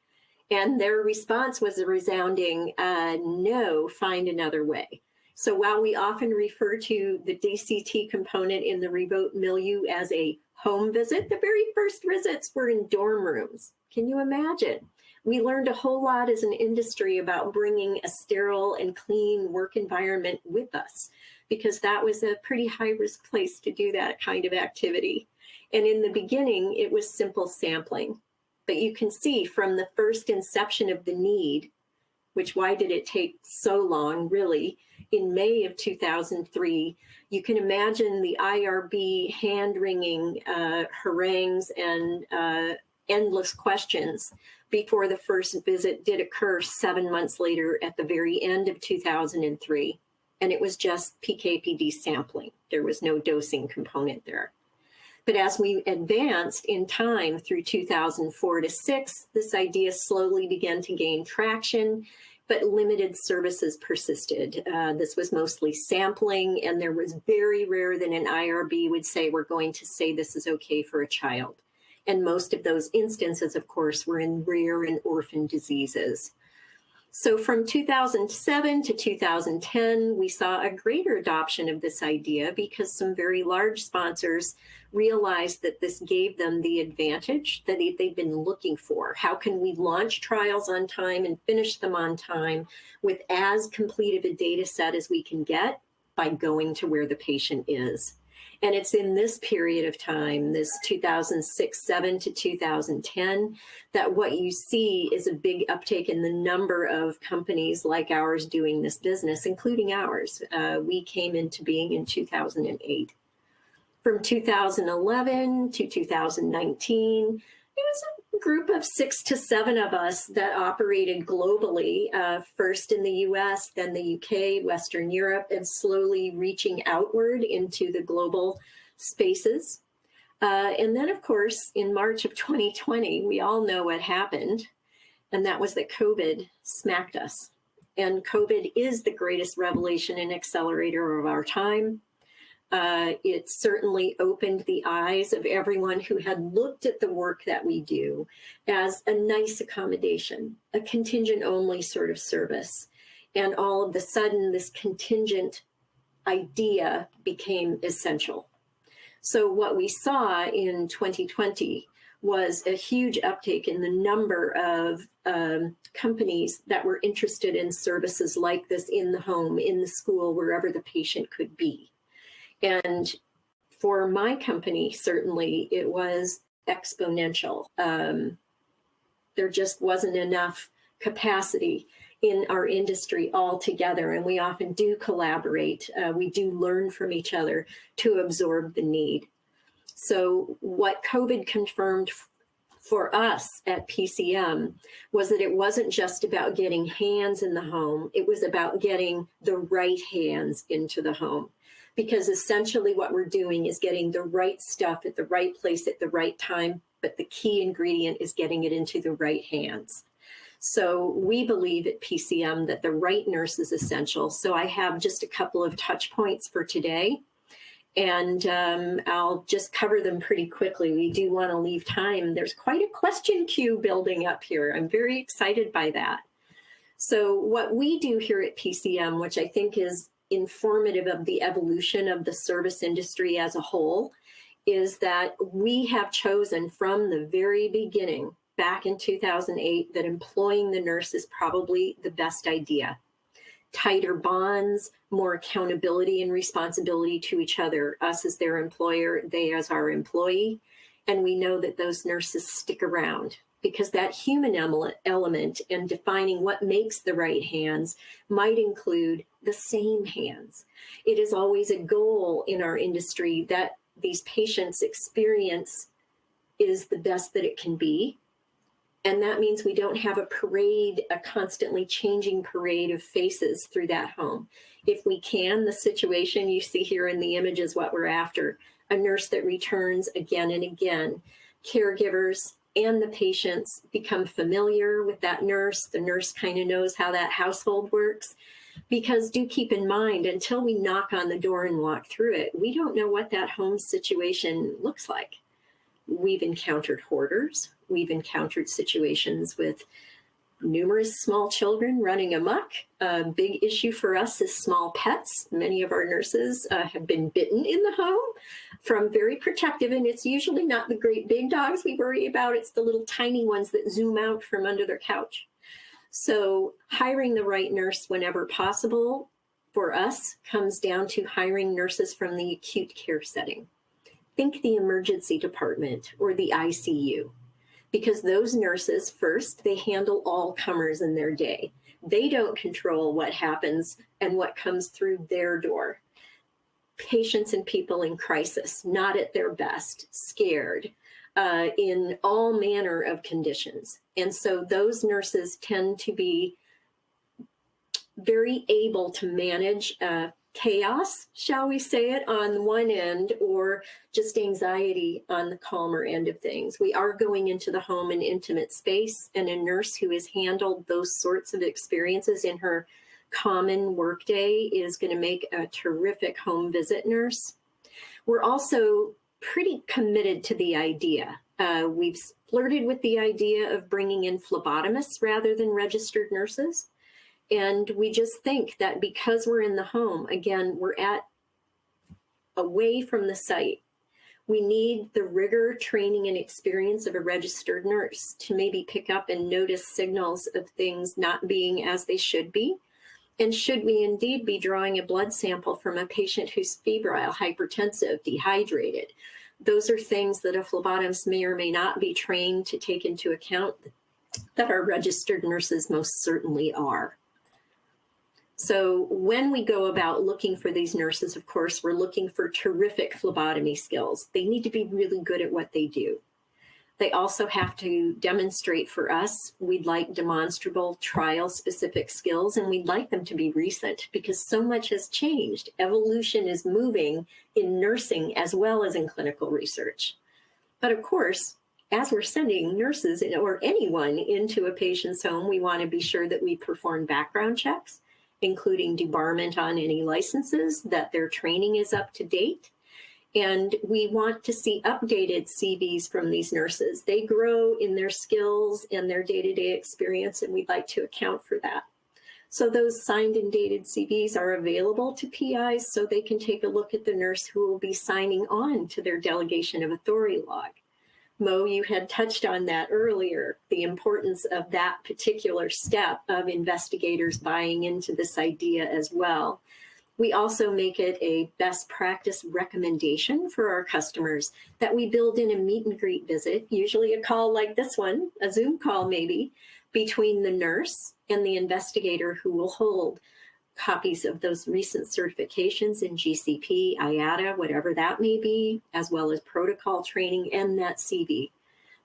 And their response was a resounding, no, find another way. So while we often refer to the DCT component in the remote milieu as a home visit, the very first visits were in dorm rooms. Can you imagine? We learned a whole lot as an industry about bringing a sterile and clean work environment with us, because that was a pretty high-risk place to do that kind of activity. And in the beginning, it was simple sampling. But you can see from the first inception of the need, which why did it take so long, really, in May of 2003, you can imagine the IRB hand-wringing harangues and endless questions before the first visit did occur 7 months later at the very end of 2003. And it was just PK/PD sampling. There was no dosing component there. But as we advanced in time through 2004 to 6, this idea slowly began to gain traction, but limited services persisted. This was mostly sampling, and there was very rare that an IRB would say, we're going to say this is okay for a child. And most of those instances, of course, were in rare and orphan diseases. So from 2007 to 2010, we saw a greater adoption of this idea because some very large sponsors realized that this gave them the advantage that they've been looking for. How can we launch trials on time and finish them on time with as complete of a data set as we can get by going to where the patient is? And it's in this period of time, this 2006-7 to 2010, that what you see is a big uptake in the number of companies like ours doing this business, including ours. We came into being in 2008. From 2011 to 2019, it was a group of 6 to 7 of us that operated globally, first in the US, then the UK, Western Europe, and slowly reaching outward into the global spaces. And then, of course, in March of 2020, we all know what happened, and that was that COVID smacked us. And COVID is the greatest revelation and accelerator of our time. It certainly opened the eyes of everyone who had looked at the work that we do as a nice accommodation, a contingent-only sort of service. And all of a sudden, this contingent idea became essential. So what we saw in 2020 was a huge uptake in the number of companies that were interested in services like this in the home, in the school, wherever the patient could be. And for my company, certainly, it was exponential. There just wasn't enough capacity in our industry altogether, and we often do collaborate. We do learn from each other to absorb the need. So what COVID confirmed for us at PCM was that it wasn't just about getting hands in the home, it was about getting the right hands into the home. Because essentially what we're doing is getting the right stuff at the right place at the right time, but the key ingredient is getting it into the right hands. So we believe at PCM that the right nurse is essential. So I have just a couple of touch points for today, and I'll just cover them pretty quickly. We do want to leave time. There's quite a question queue building up here. I'm very excited by that. So what we do here at PCM, which I think is informative of the evolution of the service industry as a whole, is that we have chosen from the very beginning, back in 2008, that employing the nurse is probably the best idea. Tighter bonds, more accountability and responsibility to each other, us as their employer, they as our employee. And we know that those nurses stick around, because that human element and defining what makes the right hands might include the same hands. It is always a goal in our industry that these patients' experience is the best that it can be. And that means we don't have a parade, a constantly changing parade of faces through that home. If we can, the situation you see here in the image is what we're after. A nurse that returns again and again. Caregivers and the patients become familiar with that nurse. The nurse kind of knows how that household works. Because do keep in mind, until we knock on the door and walk through it, we don't know what that home situation looks like. We've encountered hoarders. We've encountered situations with numerous small children running amok. A big issue for us is small pets. Many of our nurses have been bitten in the home from very protective, and it's usually not the great big dogs we worry about. It's the little tiny ones that zoom out from under their couch. So hiring the right nurse whenever possible for us comes down to hiring nurses from the acute care setting. Think the emergency department or the ICU, because those nurses, first, they handle all comers in their day. They don't control what happens and what comes through their door. Patients and people in crisis, not at their best, scared, in all manner of conditions. And so those nurses tend to be very able to manage chaos, shall we say it, on one end, or just anxiety on the calmer end of things. We are going into the home and intimate space, and a nurse who has handled those sorts of experiences in her common workday is going to make a terrific home visit nurse. We're also pretty committed to the idea. We've flirted with the idea of bringing in phlebotomists rather than registered nurses. And we just think that because we're in the home, again, we're away from the site. We need the rigor, training, and experience of a registered nurse to maybe pick up and notice signals of things not being as they should be. And should we indeed be drawing a blood sample from a patient who's febrile, hypertensive, dehydrated, those are things that a phlebotomist may or may not be trained to take into account that our registered nurses most certainly are. So when we go about looking for these nurses, of course, we're looking for terrific phlebotomy skills. They need to be really good at what they do. They also have to demonstrate for us, we'd like demonstrable trial-specific skills, and we'd like them to be recent because so much has changed. Evolution is moving in nursing as well as in clinical research. But of course, as we're sending nurses or anyone into a patient's home, we want to be sure that we perform background checks, including debarment on any licenses, that their training is up to date. And we want to see updated CVs from these nurses. They grow in their skills and their day-to-day experience, and we'd like to account for that. So those signed and dated CVs are available to PIs so they can take a look at the nurse who will be signing on to their delegation of authority log. Mo, you had touched on that earlier, the importance of that particular step of investigators buying into this idea as well. We also make it a best practice recommendation for our customers that we build in a meet and greet visit, usually a call like this one, a Zoom call maybe, between the nurse and the investigator who will hold copies of those recent certifications in GCP, IATA, whatever that may be, as well as protocol training and that CV.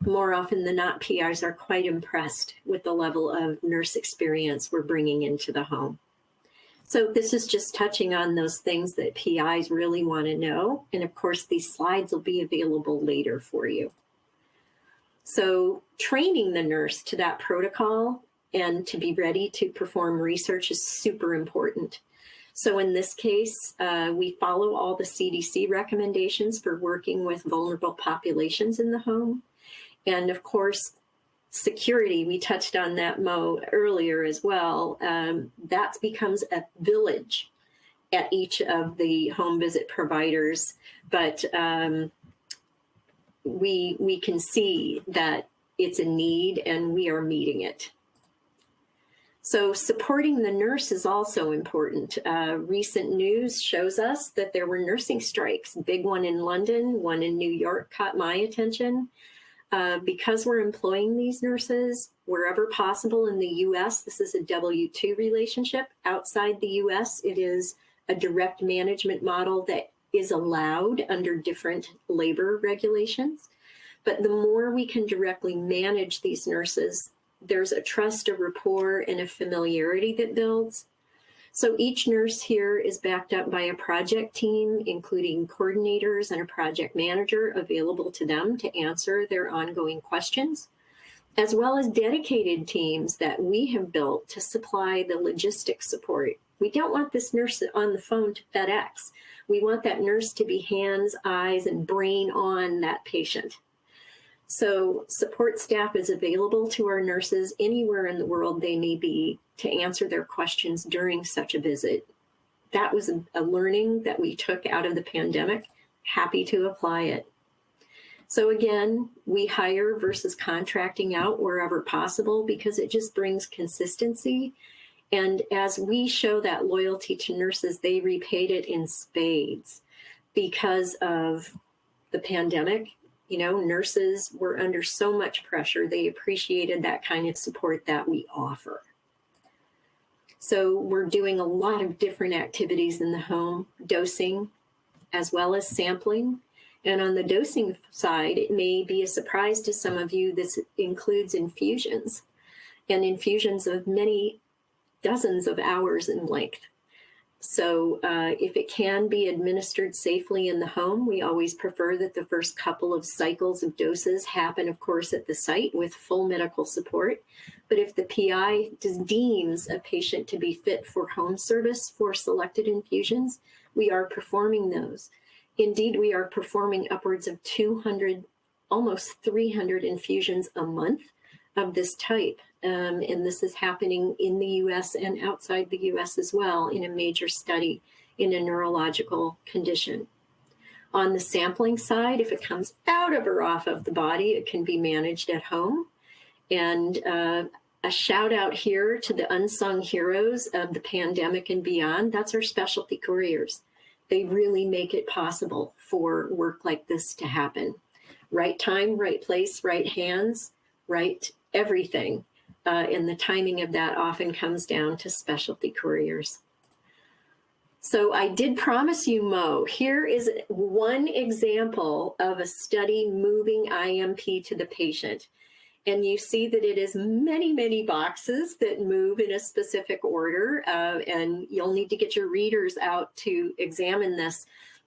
More often than not, PIs are quite impressed with the level of nurse experience we're bringing into the home. So this is just touching on those things that PIs really want to know. And of course, these slides will be available later for you. So training the nurse to that protocol and to be ready to perform research is super important. So in this case, we follow all the CDC recommendations for working with vulnerable populations in the home. And of course, security, we touched on that, Mo, earlier as well. That becomes a village at each of the home visit providers, but we can see that it's a need and we are meeting it. So supporting the nurse is also important. Recent news shows us that there were nursing strikes, big one in London, one in New York caught my attention. Because we're employing these nurses wherever possible in the US, this is a W-2 relationship. Outside the US, it is a direct management model that is allowed under different labor regulations. But the more we can directly manage these nurses, there's a trust, a rapport, and a familiarity that builds. So each nurse here is backed up by a project team, including coordinators and a project manager available to them to answer their ongoing questions, as well as dedicated teams that we have built to supply the logistics support. We don't want this nurse on the phone to FedEx. We want that nurse to be hands, eyes, and brain on that patient. So support staff is available to our nurses anywhere in the world they may be to answer their questions during such a visit. That was a learning that we took out of the pandemic. Happy to apply it. So again, we hire versus contracting out wherever possible because it just brings consistency. And as we show that loyalty to nurses, they repaid it in spades because of the pandemic. You know, nurses were under so much pressure. They appreciated that kind of support that we offer. So we're doing a lot of different activities in the home, dosing, as well as sampling. And on the dosing side, it may be a surprise to some of you, this includes infusions, and infusions of many dozens of hours in length. So if it can be administered safely in the home, we always prefer that the first couple of cycles of doses happen, of course, at the site with full medical support. But if the PI deems a patient to be fit for home service for selected infusions, we are performing those. Indeed, we are performing upwards of 200, almost 300 infusions a month of this type. And this is happening in the US and outside the US as well in a major study in a neurological condition. On the sampling side, if it comes out of or off of the body, it can be managed at home. And a shout out here to the unsung heroes of the pandemic and beyond, that's our specialty couriers. They really make it possible for work like this to happen. Right time, right place, right hands, right everything. And the timing of that often comes down to specialty couriers. So I did promise you, Mo, here is one example of a study moving IMP to the patient. And you see that it is many, many boxes that move in a specific order. And you'll need to get your readers out to examine this.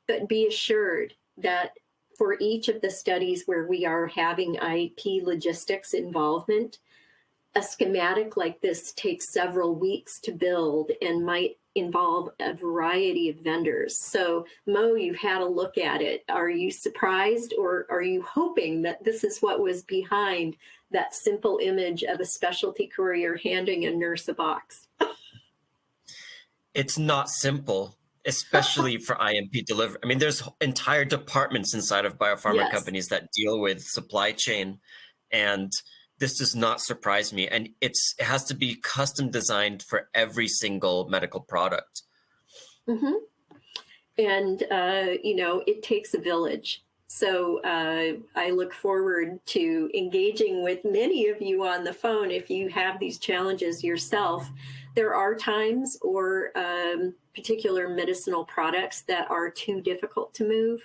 But be assured that for each of the studies where we are having IP logistics involvement, a schematic like this takes several weeks to build and might involve a variety of vendors. So Mo, you've had a look at it. Are you surprised, or are you hoping that this is what was behind that simple image of a specialty courier handing a nurse a box? It's not simple, especially for IMP delivery. I mean, there's entire departments inside of biopharma companies that deal with supply chain, and this does not surprise me. And it has to be custom designed for every single medical product. Mm-hmm. And, you know, it takes a village. So I look forward to engaging with many of you on the phone if you have these challenges yourself. There are times or particular medicinal products that are too difficult to move.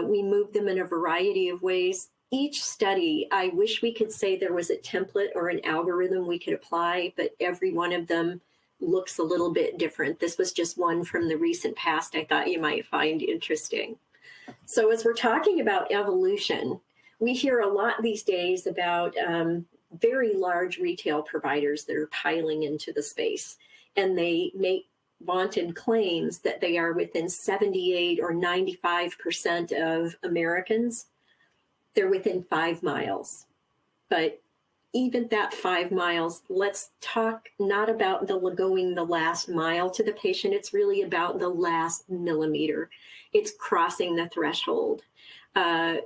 We move them in a variety of ways. Each study, I wish we could say there was a template or an algorithm we could apply, but every one of them looks a little bit different. This was just one from the recent past I thought you might find interesting. So as we're talking about evolution, we hear a lot these days about very large retail providers that are piling into the space, and they make vaunted claims that they are within 78 or 95% of Americans. They're within 5 miles. But even that 5 miles, let's talk not about going the last mile to the patient. It's really about the last millimeter. It's crossing the threshold.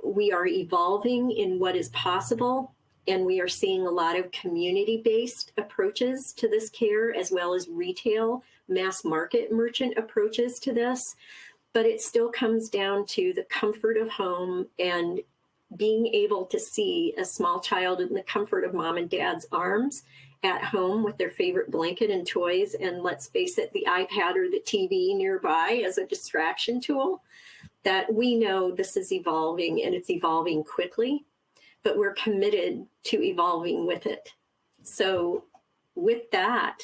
We are evolving in what is possible, and we are seeing a lot of community-based approaches to this care, as well as retail, mass market merchant approaches to this. But it still comes down to the comfort of home and being able to see a small child in the comfort of mom and dad's arms at home with their favorite blanket and toys, and let's face it, the iPad or the TV nearby as a distraction tool, that we know this is evolving, and it's evolving quickly. but we're committed to evolving with it. So with that,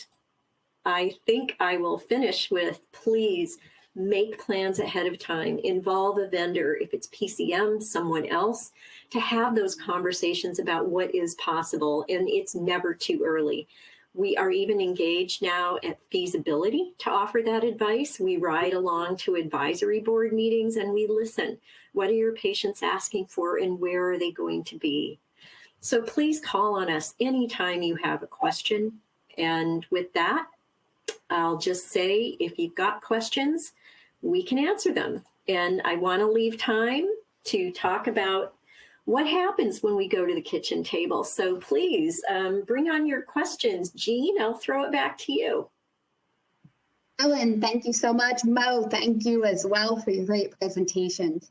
I think I will finish with, please make plans ahead of time, involve a vendor, if it's PCM, someone else, to have those conversations about what is possible. And it's never too early. We are even engaged now at feasibility to offer that advice. We ride along to advisory board meetings and we listen. What are your patients asking for and where are they going to be? So please call on us anytime you have a question. And with that, I'll just say, if you've got questions, we can answer them. And I want to leave time to talk about what happens when we go to the kitchen table. So please bring on your questions. Jean, I'll throw it back to you. Ellen, thank you so much. Mo, thank you as well for your great presentations.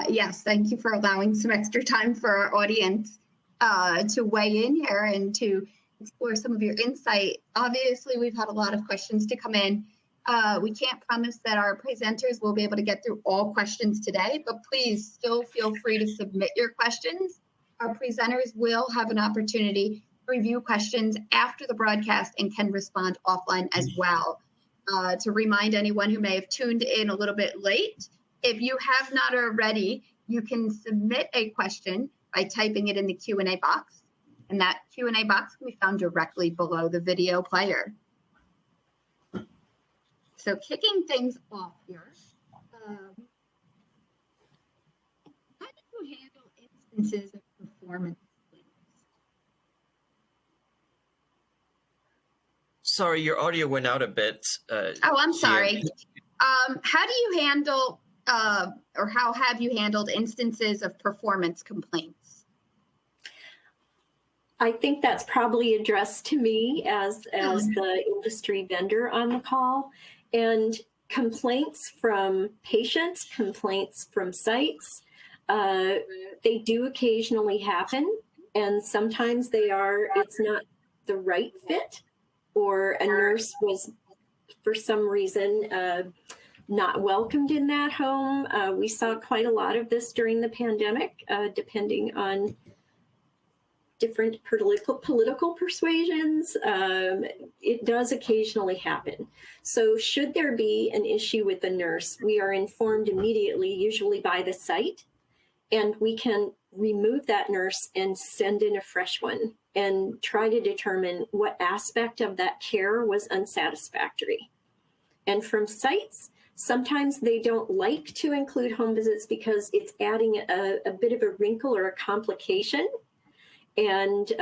Yes, thank you for allowing some extra time for our audience to weigh in here and to explore some of your insight. Obviously, we've had a lot of questions to come in. We can't promise that our presenters will be able to get through all questions today, but please still feel free to submit your questions. Our presenters will have an opportunity to review questions after the broadcast and can respond offline as well. To remind anyone who may have tuned in a little bit late, if you have not already, you can submit a question by typing it in the Q&A box. And that Q&A box can be found directly below the video player. So kicking things off here, how do you handle instances of performance? Sorry, your audio went out a bit. Oh, I'm sorry. How do you handle, or how have you handled instances of performance complaints? I think that's probably addressed to me as the industry vendor on the call. And complaints from patients, complaints from sites, they do occasionally happen. And sometimes it's not the right fit, or a nurse was, for some reason, not welcomed in that home. We saw quite a lot of this during the pandemic, depending on different political persuasions. It does occasionally happen. So should there be an issue with the nurse, we are informed immediately, usually by the site, and we can remove that nurse and send in a fresh one and try to determine what aspect of that care was unsatisfactory. And from sites, sometimes they don't like to include home visits because it's adding a bit of a wrinkle or a complication. And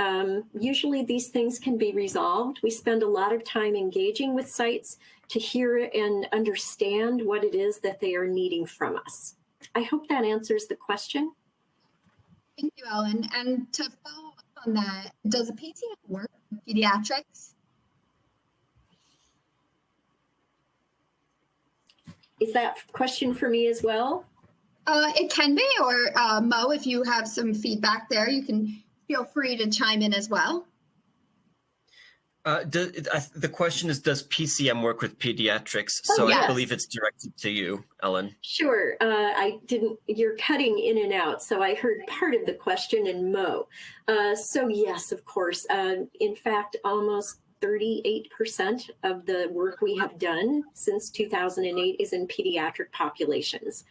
usually these things can be resolved. We spend a lot of time engaging with sites to hear and understand what it is that they are needing from us. I hope that answers the question. Thank you, Ellen. And to follow up on that, does a PCM work with pediatrics? Is that question for me as well? It can be, or Mo, if you have some feedback there, you can feel free to chime in as well. The question is, does PCM work with pediatrics? Oh, so yes. I believe it's directed to you, Ellen. Sure. You're cutting in and out, so I heard part of the question in Mo. So yes, of course. In fact, almost 38% of the work we have done since 2008 is in pediatric populations.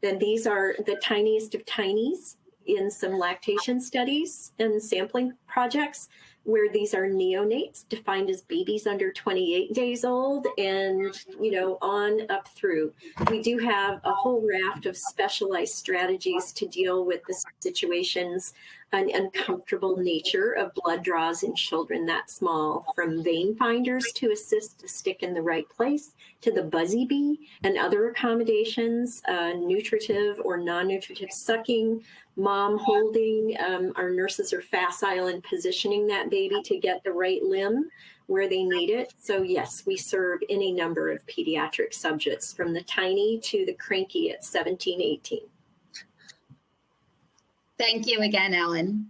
Then these are the tiniest of tinies in some lactation studies and sampling projects, where these are neonates, defined as babies under 28 days old, and on up through. We do have a whole raft of specialized strategies to deal with the situations and uncomfortable nature of blood draws in children that small, from vein finders to assist the stick in the right place, to the buzzy bee and other accommodations, nutritive or non-nutritive sucking, mom holding. Our nurses are facile in positioning that baby to get the right limb where they need it. So yes, we serve any number of pediatric subjects, from the tiny to the cranky at 17, 18. Thank you again, Ellen.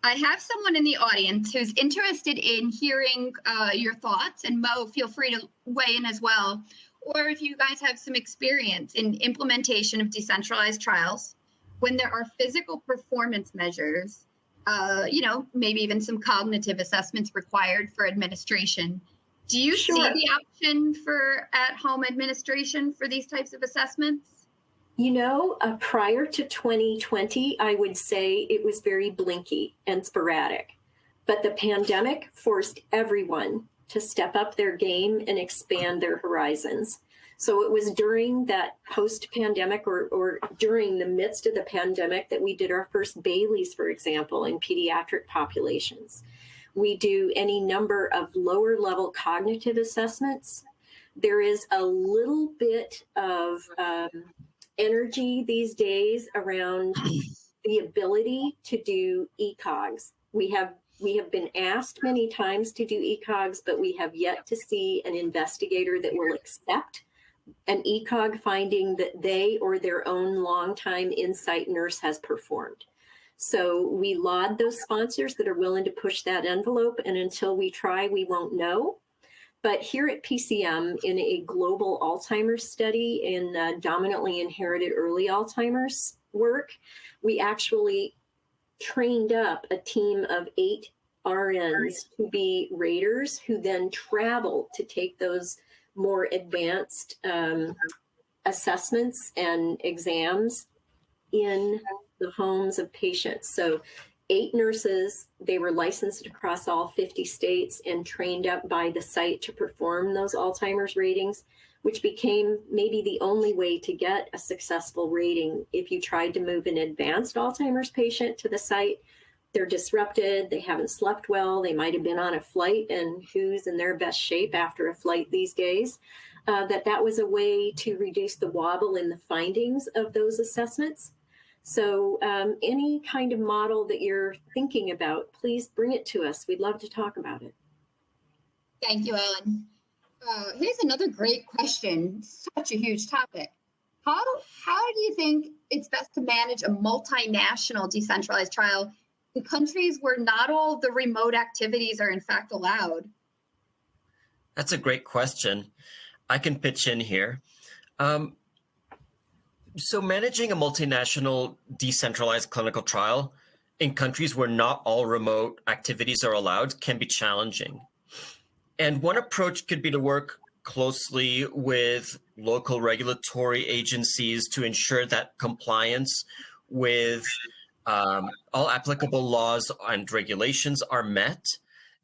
I have someone in the audience who's interested in hearing your thoughts, and Mo, feel free to weigh in as well. Or if you guys have some experience in implementation of decentralized trials, when there are physical performance measures, maybe even some cognitive assessments required for administration. Do you see the option for at-home administration for these types of assessments? Prior to 2020, I would say it was very blinky and sporadic. But the pandemic forced everyone to step up their game and expand their horizons. So it was during that post-pandemic or during the midst of the pandemic that we did our first Baileys, for example, in pediatric populations. We do any number of lower level cognitive assessments. There is a little bit of energy these days around the ability to do ECOGs. We have been asked many times to do ECOGs, but we have yet to see an investigator that will accept an ECOG finding that they or their own longtime insight nurse has performed. So we laud those sponsors that are willing to push that envelope, and until we try, we won't know. But here at PCM, in a global Alzheimer's study in dominantly inherited early Alzheimer's work, we actually trained up a team of 8 RNs to be raters who then travel to take those more advanced assessments and exams in the homes of patients. So 8 nurses, they were licensed across all 50 states and trained up by the site to perform those Alzheimer's ratings, which became maybe the only way to get a successful rating. If you tried to move an advanced Alzheimer's patient to the site, they're disrupted, they haven't slept well, they might have been on a flight, and who's in their best shape after a flight these days, that was a way to reduce the wobble in the findings of those assessments. So any kind of model that you're thinking about, please bring it to us. We'd love to talk about it. Thank you, Ellen. Here's another great question, such a huge topic. How do you think it's best to manage a multinational decentralized trial in countries where not all the remote activities are in fact allowed? That's a great question. I can pitch in here. So managing a multinational decentralized clinical trial in countries where not all remote activities are allowed can be challenging. And one approach could be to work closely with local regulatory agencies to ensure that compliance with all applicable laws and regulations are met.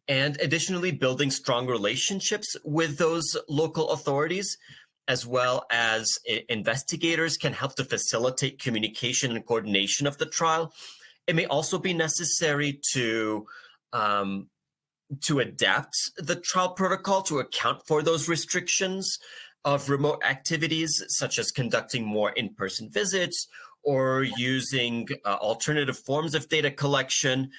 And additionally, building strong relationships with those local authorities, as well as investigators, can help to facilitate communication and coordination of the trial. It may also be necessary to adapt the trial protocol to account for those restrictions of remote activities, such as conducting more in-person visits or using alternative forms of data collection.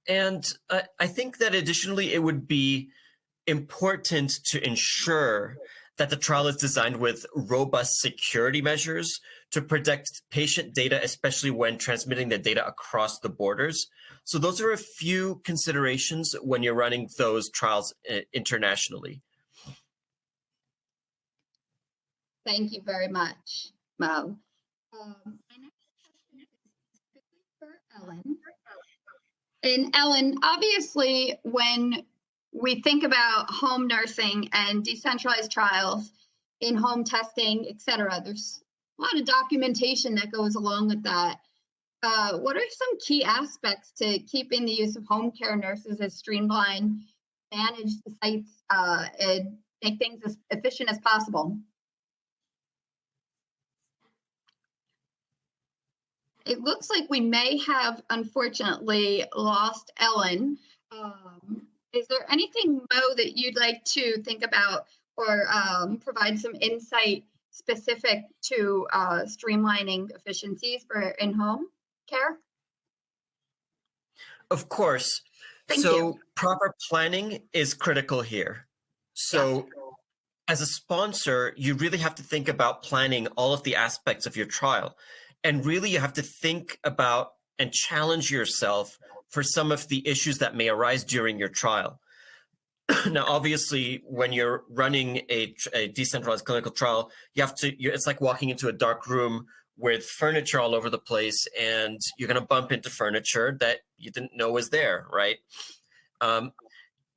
And I think that additionally, it would be important to ensure that the trial is designed with robust security measures to protect patient data, especially when transmitting the data across the borders. So those are a few considerations when you're running those trials internationally. Thank you very much, Mo. My next question is specifically for Ellen. And Ellen, obviously, when we think about home nursing and decentralized trials, in-home testing, et cetera, there's a lot of documentation that goes along with that. What are some key aspects to keeping the use of home care nurses as streamlined, manage the sites, and make things as efficient as possible? It looks like we may have, unfortunately, lost Ellen. Is there anything, Mo, that you'd like to think about or provide some insight specific to streamlining efficiencies for in-home care? Of course. Thank you. Proper planning is critical here. So as a sponsor, you really have to think about planning all of the aspects of your trial. And really, you have to think about and challenge yourself for some of the issues that may arise during your trial. Now, obviously, when you're running a decentralized clinical trial, it's like walking into a dark room with furniture all over the place, and you're going to bump into furniture that you didn't know was there, right?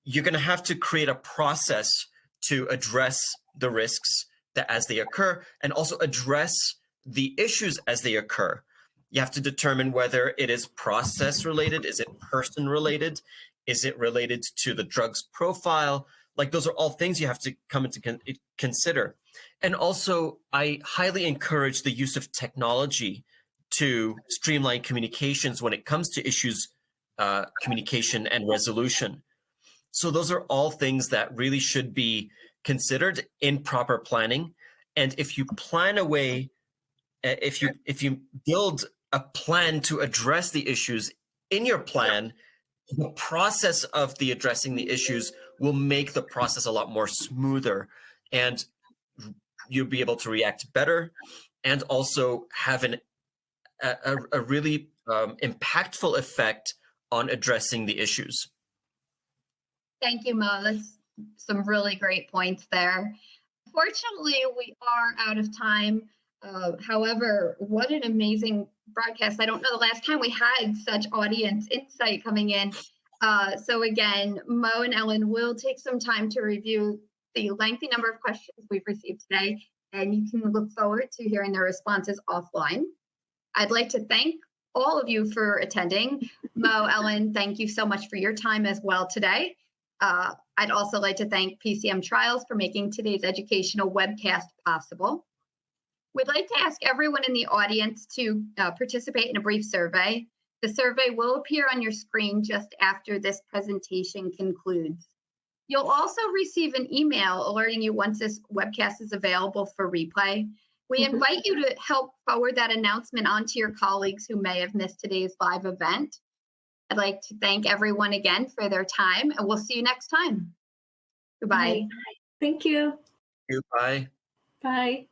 You're going to have to create a process to address the risks that as they occur, and also address the issues as they occur. You have to determine whether it is process related, is it person related, is it related to the drug's profile? Like, those are all things you have to come into consider. And also, I highly encourage the use of technology to streamline communications when it comes to issues, communication and resolution. So those are all things that really should be considered in proper planning. And if you plan a way, if you build a plan to address the issues in your plan, the process of the addressing the issues will make the process a lot more smoother, and you'll be able to react better and also have a really impactful effect on addressing the issues. Thank you, Mo. That's some really great points there. Fortunately, we are out of time. However, what an amazing broadcast. I don't know the last time we had such audience insight coming in. So again, Mo and Ellen will take some time to review the lengthy number of questions we've received today, and you can look forward to hearing their responses offline. I'd like to thank all of you for attending. Mo, Ellen, thank you so much for your time as well today. I'd also like to thank PCM Trials for making today's educational webcast possible. We'd like to ask everyone in the audience to participate in a brief survey. The survey will appear on your screen just after this presentation concludes. You'll also receive an email alerting you once this webcast is available for replay. We invite you to help forward that announcement on to your colleagues who may have missed today's live event. I'd like to thank everyone again for their time, and we'll see you next time. Goodbye. Thank you. Bye. Bye.